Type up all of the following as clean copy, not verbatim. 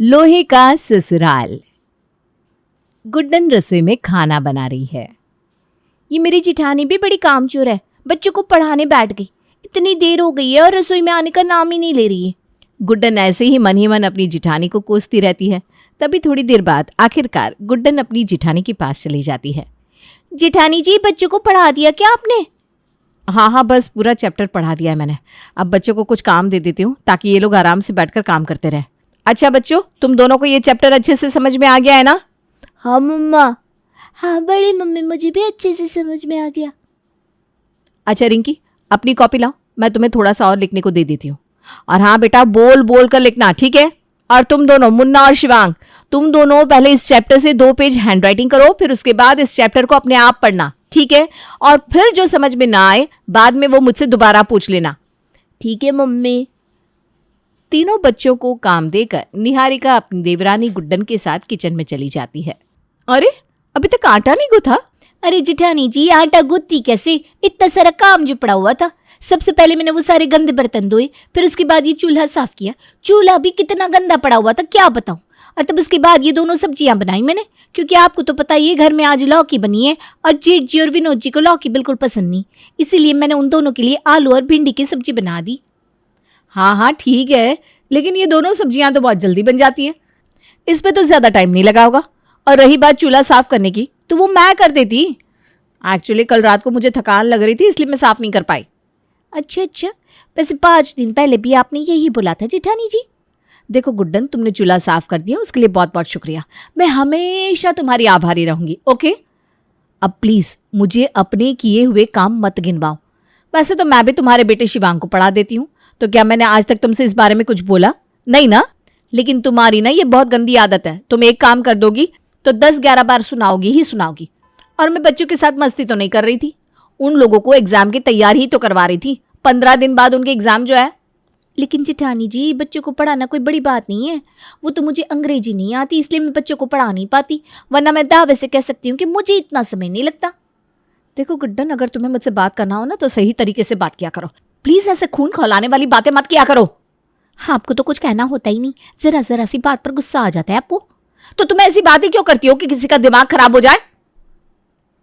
लोहे का ससुराल। गुड्डन रसोई में खाना बना रही है। ये मेरी जिठानी भी बड़ी कामचोर है, बच्चों को पढ़ाने बैठ गई। इतनी देर हो गई है और रसोई में आने का नाम ही नहीं ले रही है। गुड्डन ऐसे ही मन अपनी जिठानी को कोसती रहती है। तभी थोड़ी देर बाद आखिरकार गुड्डन अपनी जिठानी के पास चली जाती है। जिठानी जी, बच्चों को पढ़ा दिया क्या आपने? हाँ, बस पूरा चैप्टर पढ़ा दिया है मैंने। अब बच्चों को कुछ काम दे देती हूँ ताकि ये लोग आराम से बैठकर काम करते रहें। अच्छा बच्चों, तुम दोनों को ये चैप्टर अच्छे से समझ में आ गया है ना? हाँ मम्मा। हाँ बड़ी मम्मी, मुझे भी अच्छे से समझ में आ गया। अच्छा रिंकी, अपनी कॉपी लाओ, मैं तुम्हें थोड़ा सा और लिखने को दे देती हूँ। और हाँ बेटा, बोल बोल कर लिखना, ठीक है? और तुम दोनों, मुन्ना और शिवांग, तुम दोनों पहले इस चैप्टर से 2 पेज हैंड राइटिंग करो, फिर उसके बाद इस चैप्टर को अपने आप पढ़ना, ठीक है? और फिर जो समझ में ना आए बाद में वो मुझसे दोबारा पूछ लेना। ठीक है मम्मी। तीनों बच्चों को काम देकर निहारिका अपनी देवरानी गुड्डन के साथ किचन में चली जाती है। अरे, अभी तक आटा नहीं गुथा? अरे जिठानी जी, आटा गूंथती कैसे? इतना सारा काम जो पड़ा हुआ था। सबसे पहले मैंने वो सारे गंदे बर्तन धोए, फिर उसके बाद ये चूल्हा साफ किया। चूल्हा भी कितना गंदा पड़ा हुआ था, क्या बताऊं। और तब उसके बाद ये दोनों सब्जियां बनाई मैंने, क्योंकि आपको तो पता ही है घर में आज लौकी बनी है और जेठ जी और विनोद जी को लौकी बिल्कुल पसंद नहीं, इसीलिए मैंने उन दोनों के लिए आलू और भिंडी की सब्जी बना दी। हाँ ठीक है, लेकिन ये दोनों सब्जियां तो बहुत जल्दी बन जाती है, इस पे तो ज्यादा टाइम नहीं लगा होगा। और रही बात चूल्हा साफ करने की, तो वो मैं कर देती। एक्चुअली कल रात को मुझे थकान लग रही थी, इसलिए मैं साफ नहीं कर पाई। अच्छा, वैसे 5 दिन पहले भी आपने यही बोला था जिठानी जी। देखो गुड्डन, तुमने चूल्हा साफ कर दिया, उसके लिए बहुत बहुत शुक्रिया। मैं हमेशा तुम्हारी आभारी रहूंगी, ओके? अब प्लीज मुझे अपने किए हुए काम मत गिनवाओ। वैसे तो मैं भी तुम्हारे बेटे शिवांग को पढ़ा देती हूँ, तो क्या मैंने आज तक तुमसे इस बारे में कुछ बोला? नहीं ना? लेकिन तुम्हारी ना ये बहुत गंदी आदत है। तुम एक काम कर दोगी तो 10-11 बार सुनाओगी ही सुनाओगी। और मैं बच्चों के साथ मस्ती तो नहीं कर रही थी, उन लोगों को एग्जाम की तैयारी ही तो करवा रही थी। 15 दिन बाद उनके एग्जाम जो है। लेकिन जिठानी जी, बच्चों को पढ़ाना कोई बड़ी बात नहीं है। वो तो मुझे अंग्रेजी नहीं आती, इसलिए मैं बच्चों को पढ़ा नहीं पाती, वरना मैं दावे से कह सकती हूँ कि मुझे इतना समय नहीं लगता। देखो गुड्डन, अगर तुम्हें मुझसे बात करना हो ना तो सही तरीके से बात किया करो। प्लीज ऐसे खून खौलाने वाली बातें मत किया करो। हाँ, आपको तो कुछ कहना होता ही नहीं, जरा सी बात पर गुस्सा आ जाता है आपको। तो तुम ऐसी बातें क्यों करती हो कि किसी का दिमाग खराब हो जाए?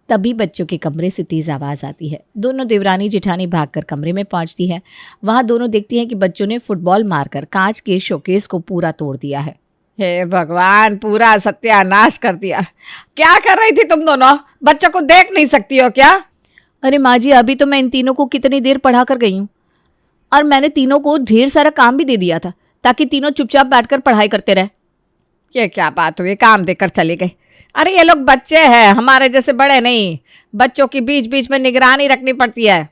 तभी बच्चों के कमरे से तेज आवाज आती है। दोनों देवरानी जेठानी भागकर कमरे में पहुंचती है। वहां दोनों देखती हैं कि बच्चों ने फुटबॉल मारकर कांच के शोकेस को पूरा तोड़ दिया है। हे भगवान, पूरा सत्यानाश कर दिया। क्या कर रही थी तुम दोनों? बच्चों को देख नहीं सकती हो क्या? अरे माँ जी, अभी तो मैं इन तीनों को कितनी देर पढ़ा कर गई हूँ, और मैंने तीनों को ढेर सारा काम भी दे दिया था ताकि तीनों चुपचाप बैठकर पढ़ाई करते रहे। ये क्या बात हुई, काम देकर चले गए? अरे ये लोग बच्चे हैं, हमारे जैसे बड़े नहीं। बच्चों की बीच बीच में निगरानी रखनी पड़ती है।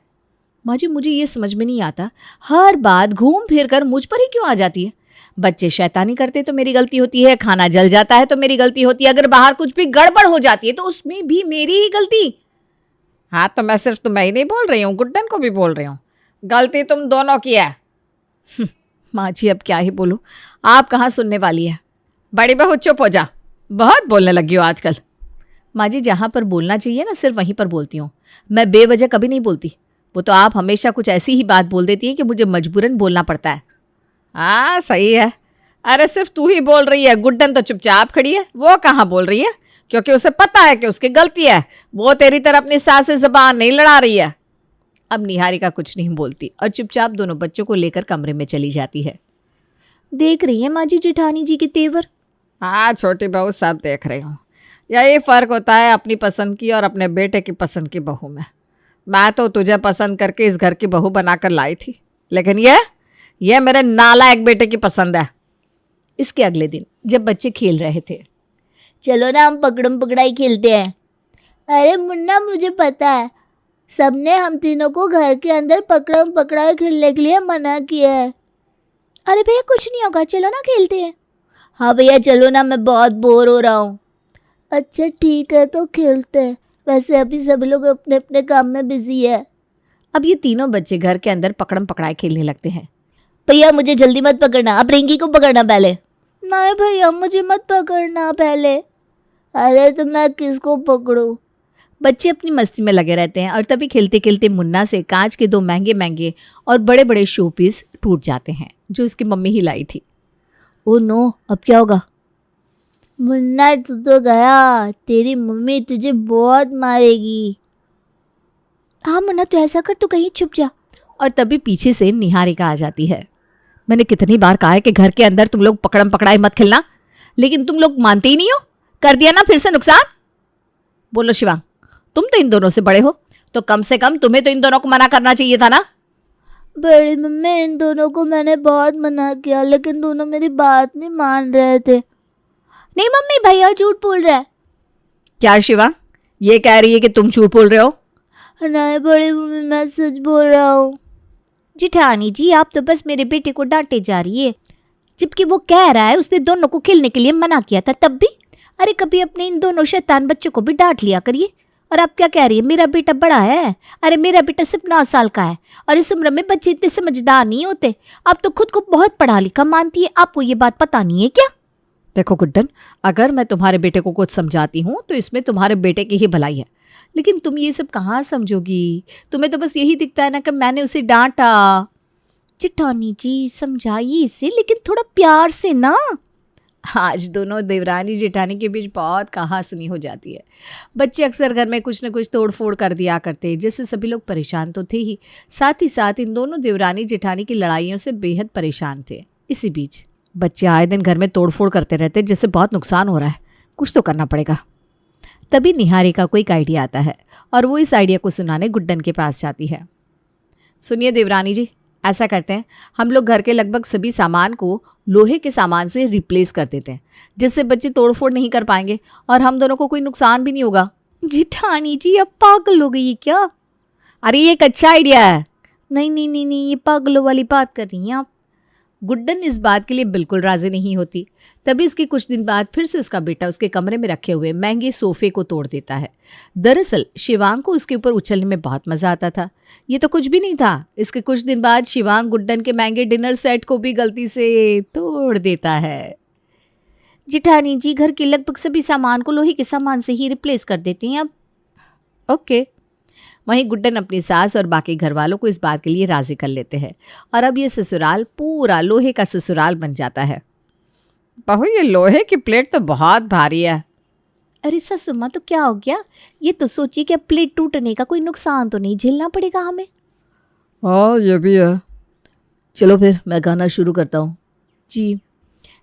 माँ जी, मुझे ये समझ में नहीं आता, हर बात घूम फिर कर मुझ पर ही क्यों आ जाती है? बच्चे शैतानी करते तो मेरी गलती होती है, खाना जल जाता है तो मेरी गलती होती है, अगर बाहर कुछ भी गड़बड़ हो जाती है तो उसमें भी मेरी ही गलती। हाँ, तो मैं सिर्फ तुम्हें ही नहीं बोल रही हूँ, गुड्डन को भी बोल रही हूँ। गलती तुम दोनों की है। माँ जी, अब क्या ही बोलूं, आप कहाँ सुनने वाली है। बड़ी बहू चुप हो जा, बहुत बोलने लगी हो आजकल। माँ जी, जहाँ पर बोलना चाहिए ना सिर्फ वहीं पर बोलती हूँ, मैं बेवजह कभी नहीं बोलती। वो तो आप हमेशा कुछ ऐसी ही बात बोल देती है कि मुझे मजबूरन बोलना पड़ता है। हाँ सही है। अरे सिर्फ तू ही बोल रही है, गुड्डन तो चुपचाप खड़ी है। वो कहाँ बोल रही है, क्योंकि उसे पता है कि उसकी गलती है। वो तेरी तरह अपनी सास से ज़बान नहीं लड़ा रही है। अब निहारिका कुछ नहीं बोलती और चुपचाप दोनों बच्चों को लेकर कमरे में चली जाती है। देख रही है माँ जी जेठानी जी के तेवर? हाँ छोटी बहू, सब देख रही हूँ। यही फ़र्क होता है अपनी पसंद की और अपने बेटे की पसंद की बहू में। मैं तो तुझे पसंद करके इस घर की बहू बनाकर लाई थी, लेकिन ये मेरे नालायक बेटे की पसंद है। इसके अगले दिन जब बच्चे खेल रहे थे, चलो ना हम पकड़म पकड़ाई खेलते हैं। अरे मुन्ना, मुझे पता है, सबने हम तीनों को घर के अंदर पकड़म पकड़ाई खेलने के लिए मना किया है। अरे भैया कुछ नहीं होगा, चलो ना खेलते हैं। हाँ भैया चलो ना, मैं बहुत बोर हो रहा हूँ। अच्छा ठीक है, तो खेलते हैं। वैसे अभी सब लोग अपने अपने काम में बिजी है। अब ये तीनों बच्चे घर के अंदर पकड़म पकड़ाई खेलने लगते हैं। भैया मुझे जल्दी मत पकड़ना, आप रिंकी को पकड़ना पहले। नहीं भैया, मुझे मत पकड़ना पहले। अरे तो मैं किसको पकड़ूं? बच्चे अपनी मस्ती में लगे रहते हैं और तभी खेलते खेलते मुन्ना से कांच के 2 महंगे महंगे और बड़े बड़े शो पीस टूट जाते हैं जो उसकी मम्मी ही लाई थी। ओ नो, अब क्या होगा? मुन्ना तू तो गया, तेरी मम्मी तुझे बहुत मारेगी। हाँ मुन्ना, तू ऐसा कर, तू कहीं छुप जा। और तभी पीछे से निहारिका आ जाती है। मैंने कितनी बार कहा है कि घर के अंदर तुम लोग पकड़म पकड़ाई मत खेलना, लेकिन तुम लोग मानते ही नहीं हो। कर दिया ना फिर से नुकसान। बोलो शिवांग, तुम तो इन दोनों से बड़े हो, तो कम से कम तुम्हें तो इन दोनों को मना करना चाहिए था ना। बड़ी मम्मी, इन दोनों को मैंने बहुत मना किया, लेकिन दोनों मेरी बात नहीं मान रहे थे। नहीं मम्मी, भैया झूठ बोल रहा है। क्या शिवांग, ये कह रही है कि तुम झूठ बोल रहे हो? नहीं बड़ी मम्मी, मैं सच बोल रहा हूँ। जिठानी जी, आप तो बस मेरे बेटे को डांटे जा रही है, जबकि वो कह रहा है उसने दोनों को खेलने के लिए मना किया था तब भी। अरे कभी अपने इन दोनों शैतान बच्चों को भी डांट लिया करिए। और आप क्या कह रही है, मेरा बेटा बड़ा है? अरे मेरा बेटा सिर्फ 9 साल का है, और इस उम्र में बच्चे इतने समझदार नहीं होते। आप तो खुद को बहुत पढ़ा लिखा मानती है, आपको ये बात पता नहीं है क्या? देखो गुड्डन, अगर मैं तुम्हारे बेटे को कुछ समझाती हूँ तो इसमें तुम्हारे बेटे की ही भलाई है, लेकिन तुम ये सब कहाँ समझोगी। तुम्हें तो बस यही दिखता है ना कि मैंने उसे डांटा। जिठानी जी समझाइए इसे, लेकिन थोड़ा प्यार से ना। आज दोनों देवरानी जेठानी के बीच बहुत कहासुनी हो जाती है। बच्चे अक्सर घर में कुछ न कुछ तोड़ फोड़ कर दिया करते, जिससे सभी लोग परेशान तो थे ही, साथ ही साथ इन दोनों देवरानी जेठानी की लड़ाइयों से बेहद परेशान थे। इसी बीच बच्चे आए दिन घर में तोड़ फोड़ करते रहते, जिससे बहुत नुकसान हो रहा है, कुछ तो करना पड़ेगा। तभी निहारिका को एक आइडिया आता है और वो इस आइडिया को सुनाने गुड्डन के पास जाती है। सुनिए देवरानी जी, ऐसा करते हैं, हम लोग घर के लगभग सभी सामान को लोहे के सामान से रिप्लेस कर देते हैं, जिससे बच्चे तोड़फोड़ नहीं कर पाएंगे और हम दोनों को कोई नुकसान भी नहीं होगा। जिठानी जी, अब पागल हो गई है क्या? अरे ये एक अच्छा आइडिया है। नहीं नहीं नहीं नहीं, ये पागलों वाली बात कर रही हैं आप। गुड्डन इस बात के लिए बिल्कुल राजी नहीं होती। तभी इसके कुछ दिन बाद फिर से उसका बेटा उसके कमरे में रखे हुए महंगे सोफे को तोड़ देता है। दरअसल शिवांग को उसके ऊपर उछलने में बहुत मजा आता था। ये तो कुछ भी नहीं था। इसके कुछ दिन बाद शिवांग गुड्डन के महंगे डिनर सेट को भी गलती से तोड़ देता है। जिठानी जी, घर के लगभग सभी सामान को लोहे के सामान से ही रिप्लेस कर देती हैं अब। ओके। वहीं गुड्डन अपनी सास और बाकी घर वालों को इस बात के लिए राजी कर लेते हैं और अब ये ससुराल पूरा लोहे का ससुराल बन जाता है। बहू, ये लोहे की प्लेट तो बहुत भारी है। अरे सासू माँ, तो क्या हो गया? ये तो सोचिए कि अब प्लेट टूटने का कोई नुकसान तो नहीं झेलना पड़ेगा हमें। हाँ ये भी है। चलो फिर मैं गाना शुरू करता हूँ। जी।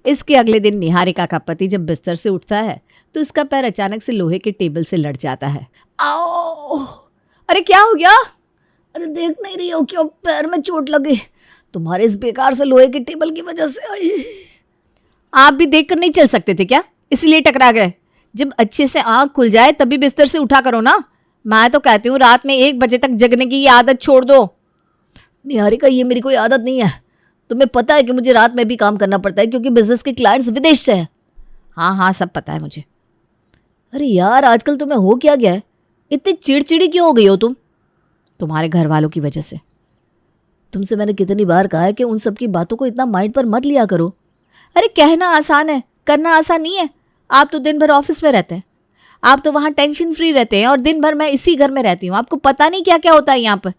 इसके अगले दिन निहारिका का पति जब बिस्तर से उठता है तो उसका पैर अचानक से लोहे के टेबल से लड़ जाता है। आओ! अरे क्या हो गया? अरे देख नहीं रही हो क्या, पैर में चोट लगी तुम्हारे इस बेकार से लोहे के टेबल की वजह से आई। आप भी देखकर नहीं चल सकते थे क्या, इसलिए टकरा गए? जब अच्छे से आंख खुल जाए तभी बिस्तर से उठा करो ना। मैं तो कहती हूँ रात में 1 बजे तक जगने की ये आदत छोड़ दो। निहारिका, ये मेरी कोई आदत नहीं है। तुम्हें पता है कि मुझे रात में भी काम करना पड़ता है क्योंकि बिजनेस के क्लाइंट्स विदेश से हैं। हाँ हाँ, सब पता है मुझे। अरे यार, आजकल तुम्हें हो क्या गया है? इतनी चिड़चिड़ी क्यों हो गई हो तुम? तुम्हारे घर वालों की वजह से। तुमसे मैंने कितनी बार कहा है कि उन सब की बातों को इतना माइंड पर मत लिया करो। अरे कहना आसान है, करना आसान नहीं है। आप तो दिन भर ऑफिस में रहते हैं, आप तो वहाँ टेंशन फ्री रहते हैं और दिन भर मैं इसी घर में रहती हूँ। आपको पता नहीं क्या क्या होता है यहाँ पर।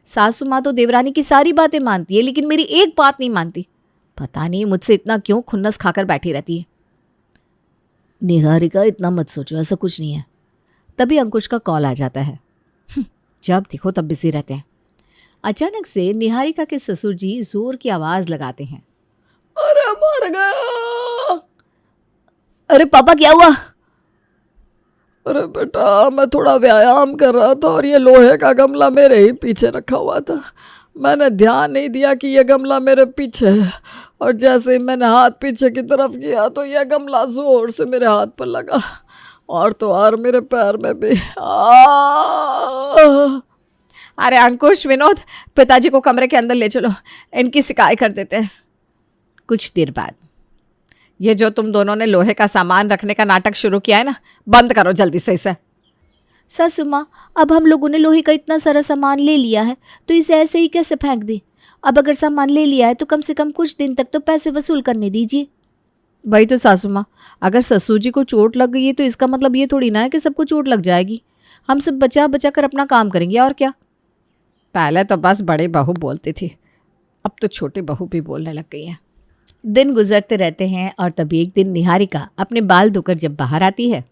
सासू माँ तो देवरानी की सारी बातें मानती है, लेकिन मेरी एक बात नहीं मानती। पता नहीं मुझसे इतना क्यों खुन्नस खाकर बैठी रहती है। निहारिका, इतना मत सोचो, ऐसा कुछ नहीं है। तभी अंकुश का कॉल आ जाता है। जब देखो तब बिजी रहते हैं। अचानक से निहारिका के ससुर जी जोर की आवाज लगाते हैं। अरे मर गया। अरे पापा, क्या हुआ? अरे बेटा, मैं थोड़ा व्यायाम कर रहा था और ये लोहे का गमला मेरे ही पीछे रखा हुआ था। मैंने ध्यान नहीं दिया कि ये गमला मेरे पीछे है, और जैसे ही मैंने हाथ पीछे की तरफ किया तो यह गमला जोर से मेरे हाथ पर लगा, और तो और मेरे पैर में भी। अरे अंकुश, विनोद, पिताजी को कमरे के अंदर ले चलो, इनकी शिकायत कर देते हैं। कुछ देर बाद, ये जो तुम दोनों ने लोहे का सामान रखने का नाटक शुरू किया है ना, बंद करो जल्दी से इसे। सासू माँ, अब हम लोगों ने लोहे का इतना सारा सामान ले लिया है तो इसे ऐसे ही कैसे फेंक दे? अब अगर सामान ले लिया है तो कम से कम कुछ दिन तक तो पैसे वसूल करने दीजिए। भाई तो सासू माँ, अगर ससुर जी को चोट लग गई है तो इसका मतलब ये थोड़ी ना है कि सबको चोट लग जाएगी। हम सब बचा बचा कर अपना काम करेंगे, और क्या। पहले तो बस बड़े बहू बोलती थी, अब तो छोटी बहू भी बोलने लग गई है। दिन गुजरते रहते हैं और तभी एक दिन निहारिका अपने बाल धोकर जब बाहर आती है।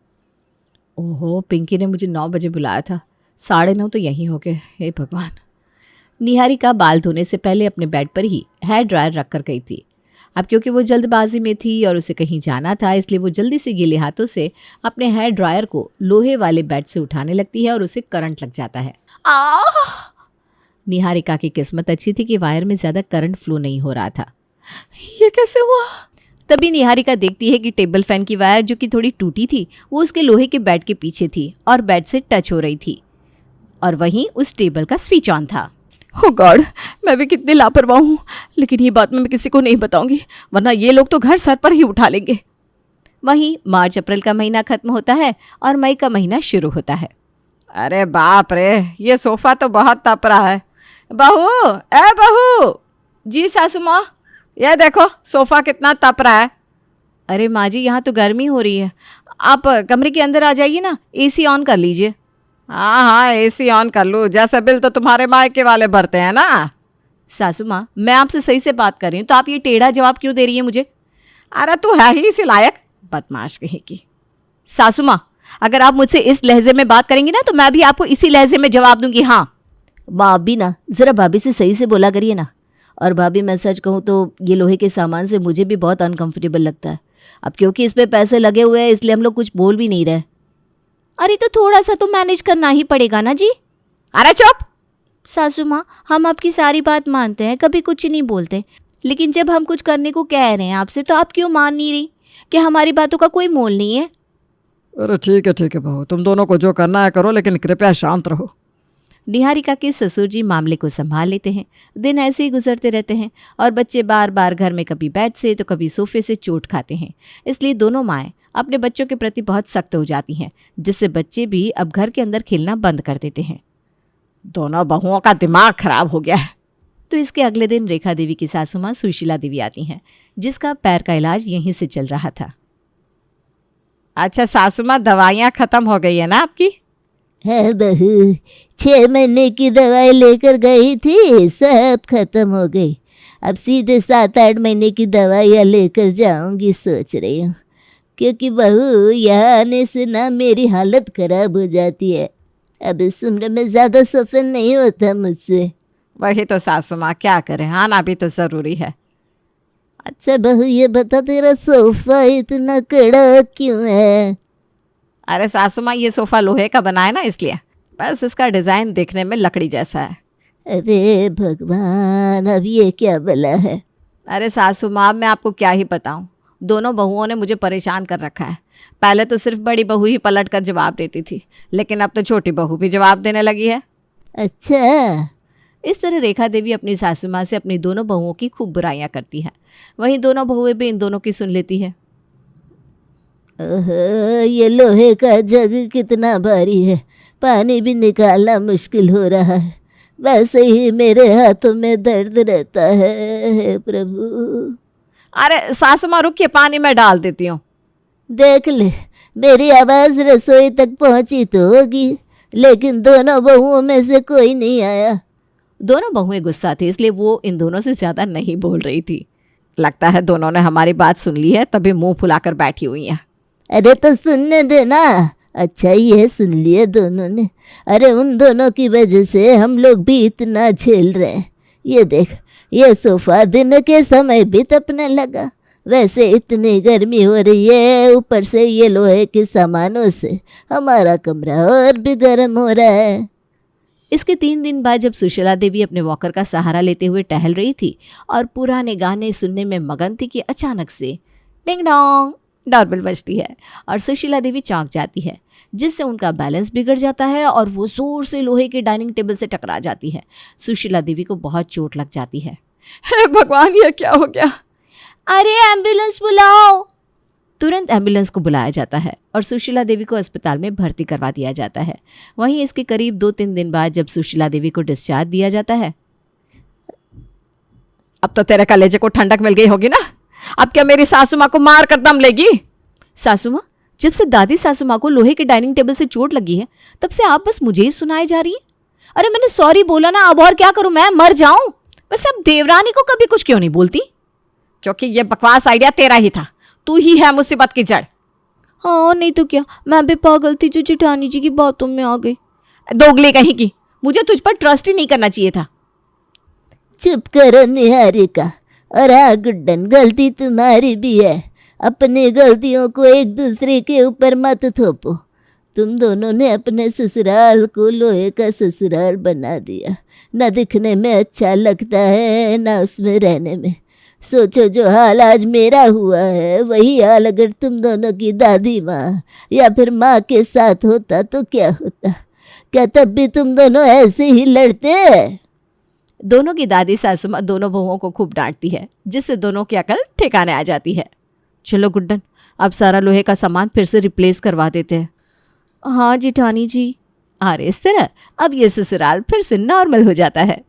ओहो, पिंकी ने मुझे 9 बजे बुलाया था, 9:30 तो यहीं हो गए, हे भगवान। निहारिका बाल धोने से पहले अपने बेड पर ही हेयर ड्रायर रख कर गई थी। अब क्योंकि वो जल्दबाजी में थी और उसे कहीं जाना था, इसलिए वो जल्दी से गीले हाथों से अपने हेयर ड्रायर को लोहे वाले बेड से उठाने लगती है और उसे करंट लग जाता है। निहारिका की किस्मत अच्छी थी कि वायर में ज़्यादा करंट फ्लो नहीं हो रहा था। ये कैसे हुआ? तभी निहारिका देखती है कि टेबल फैन की वायर, जो कि थोड़ी टूटी थी, वो उसके लोहे के बेड के पीछे थी और बेड से टच हो रही थी, और वहीं उस टेबल का स्विच ऑन था। ओ गॉड, मैं भी कितनी लापरवाह हूँ, लेकिन ये बात मैं किसी को नहीं बताऊंगी, वरना ये लोग तो घर सर पर ही उठा लेंगे। वहीं मार्च अप्रैल का महीना खत्म होता है और मई का महीना शुरू होता है। अरे बाप रे, ये सोफ़ा तो बहुत तप रहा है। बहू, ए बहू। जी सासू माँ। ये देखो सोफ़ा कितना तप रहा है। अरे माँ जी, यहाँ तो गर्मी हो रही है, आप कमरे के अंदर आ जाइए ना, एसी ऑन कर लीजिए। हाँ, एसी ऑन कर लूँ, जैसे बिल तो तुम्हारे मायके वाले भरते हैं ना। सासू माँ, मैं आपसे सही से बात कर रही हूँ, तो आप ये टेढ़ा जवाब क्यों दे रही है मुझे? अरे तू है ही इसी लायक, बदमाश कहीं की। सासू माँ, अगर आप मुझसे इस लहजे में बात करेंगी ना, तो मैं भी आपको इसी लहजे में जवाब दूंगी। हाँ भाभी ना, ज़रा भाभी से सही से बोला करिए ना। और भाभी, मैं सच कहूँ तो ये लोहे के सामान से मुझे भी बहुत अनकंफर्टेबल लगता है। अब क्योंकि इस पे पैसे लगे हुए हैं, इसलिए हम लोग कुछ बोल भी नहीं रहे। अरे तो थोड़ा सा तो मैनेज करना ही पड़ेगा ना जी। अरे चुप। सासू माँ, हम आपकी सारी बात मानते हैं, कभी कुछ नहीं बोलते, लेकिन जब हम कुछ करने को कह रहे हैं आपसे, तो आप क्यों मान नहीं रही? कि हमारी बातों का कोई मोल नहीं है? अरे ठीक है बहू, तुम दोनों को जो करना है करो, लेकिन कृपया शांत रहो। निहारिका के ससुर जी मामले को संभाल लेते हैं। दिन ऐसे ही गुजरते रहते हैं और बच्चे बार बार घर में कभी बेड से तो कभी सोफे से चोट खाते हैं। इसलिए दोनों माएँ अपने बच्चों के प्रति बहुत सख्त हो जाती हैं, जिससे बच्चे भी अब घर के अंदर खेलना बंद कर देते हैं। दोनों बहुओं का दिमाग खराब हो गया है। तो इसके अगले दिन रेखा देवी की सासू माँ सुशीला देवी आती हैं, जिसका पैर का इलाज यहीं से चल रहा था। अच्छा सासू माँ, दवाइयाँ खत्म हो गई है ना आपकी? है बहू, 6 महीने की दवाई लेकर गई थी, सब खत्म हो गई। अब सीधे 7-8 महीने की दवाइयाँ लेकर जाऊंगी सोच रही हूँ, क्योंकि बहू यहाँ आने से ना मेरी हालत खराब हो जाती है। अब इस उम्र में ज़्यादा सफ़र नहीं होता मुझसे। वही तो सासू माँ, क्या करें, आना भी तो ज़रूरी है। अच्छा बहू, ये बता, तेरा सोफ़ा इतना कड़ा क्यों है? अरे सासू माँ, ये सोफ़ा लोहे का बना है ना, इसलिए। बस इसका डिज़ाइन देखने में लकड़ी जैसा है। अरे भगवान, अब ये क्या भला है? अरे सासू माँ, मैं आपको क्या ही बताऊँ, दोनों बहुओं ने मुझे परेशान कर रखा है। पहले तो सिर्फ बड़ी बहू ही पलट कर जवाब देती थी, लेकिन अब तो छोटी बहू भी जवाब देने लगी है। अच्छा, इस तरह रेखा देवी अपनी सासू माँ से अपनी दोनों बहुओं की खूब बुराइयां करती है। वहीं दोनों बहुएं भी इन दोनों की सुन लेती है। ओहो, ये लोहे का जग कितना भारी है, पानी भी निकालना मुश्किल हो रहा है। वैसे ही मेरे हाथों में दर्द रहता है, हे प्रभु। अरे सासू माँ रुकिए, पानी में डाल देती हूँ। देख ले, मेरी आवाज़ रसोई तक पहुंची तो होगी, लेकिन दोनों बहुओं में से कोई नहीं आया। दोनों बहुएं गुस्सा थी, इसलिए वो इन दोनों से ज़्यादा नहीं बोल रही थी। लगता है दोनों ने हमारी बात सुन ली है, तभी मुंह फुलाकर बैठी हुई हैं। अरे तो सुनने देना। अच्छा, ये सुन लिए दोनों ने। अरे उन दोनों की वजह से हम लोग भी इतना झेल रहे हैं। ये देख, ये सोफ़ा दिन के समय भी तपने लगा। वैसे इतनी गर्मी हो रही है, ऊपर से ये लोहे के सामानों से हमारा कमरा और भी गर्म हो रहा है। इसके 3 दिन बाद जब सुशीला देवी अपने वॉकर का सहारा लेते हुए टहल रही थी और पुराने गाने सुनने में मगन थी कि अचानक से डिंग डोंग डोरबेल बजती है और सुशीला देवी चौंक जाती है, जिससे उनका बैलेंस बिगड़ जाता है और वो जोर से लोहे के डाइनिंग टेबल से टकरा जाती है। सुशीला देवी को बहुत चोट लग जाती है। हे भगवान, ये क्या हो गया? अरे एम्बुलेंस बुलाओ। तुरंत एम्बुलेंस को बुलाया जाता है और सुशीला देवी को अस्पताल में भर्ती करवा दिया जाता है। वहीं इसके करीब 2-3 दिन बाद जब सुशीला देवी को डिस्चार्ज दिया जाता है। अब तो तेरे कलेजे को ठंडक मिल गई होगी ना? अब क्या मेरी सासू माँ को मार कर दम लेगी? सासू माँ, जब से दादी सासू माँ को लोहे के डाइनिंग टेबल से चोट लगी है, तब से आप बस मुझे ही सुनाई जा रही है। अरे मैंने सॉरी बोला ना, अब और क्या करूं, मैं मर जाऊं? वैसे अब देवरानी को कभी कुछ क्यों नहीं बोलती? क्योंकि ये बकवास आइडिया तेरा ही था। तू ही है मुसीबत की जड़। हाँ नहीं तो क्या, मैं भी पागल थी जो जेठानी जी की बातों में आ गई। दोगली कहीं की, मुझे तुझ पर ट्रस्ट ही नहीं करना चाहिए था। चुप करो निहारिका। और हाँ गुड्डन, गलती तुम्हारी भी है। अपनी गलतियों को एक दूसरे के ऊपर मत थोपो। तुम दोनों ने अपने ससुराल को लोहे का ससुराल बना दिया। न दिखने में अच्छा लगता है न उसमें रहने में। सोचो जो हाल आज मेरा हुआ है वही हाल अगर तुम दोनों की दादी माँ या फिर माँ के साथ होता तो क्या होता? क्या तब भी तुम दोनों ऐसे ही लड़ते? दोनों की दादी सासू माँ दोनों बहुओं को खूब डांटती है, जिससे दोनों की अकल ठिकाने आ जाती है। चलो गुड्डन, अब सारा लोहे का सामान फिर से रिप्लेस करवा देते हैं। हाँ जेठानी जी। और इस तरह अब ये ससुराल फिर से नॉर्मल हो जाता है।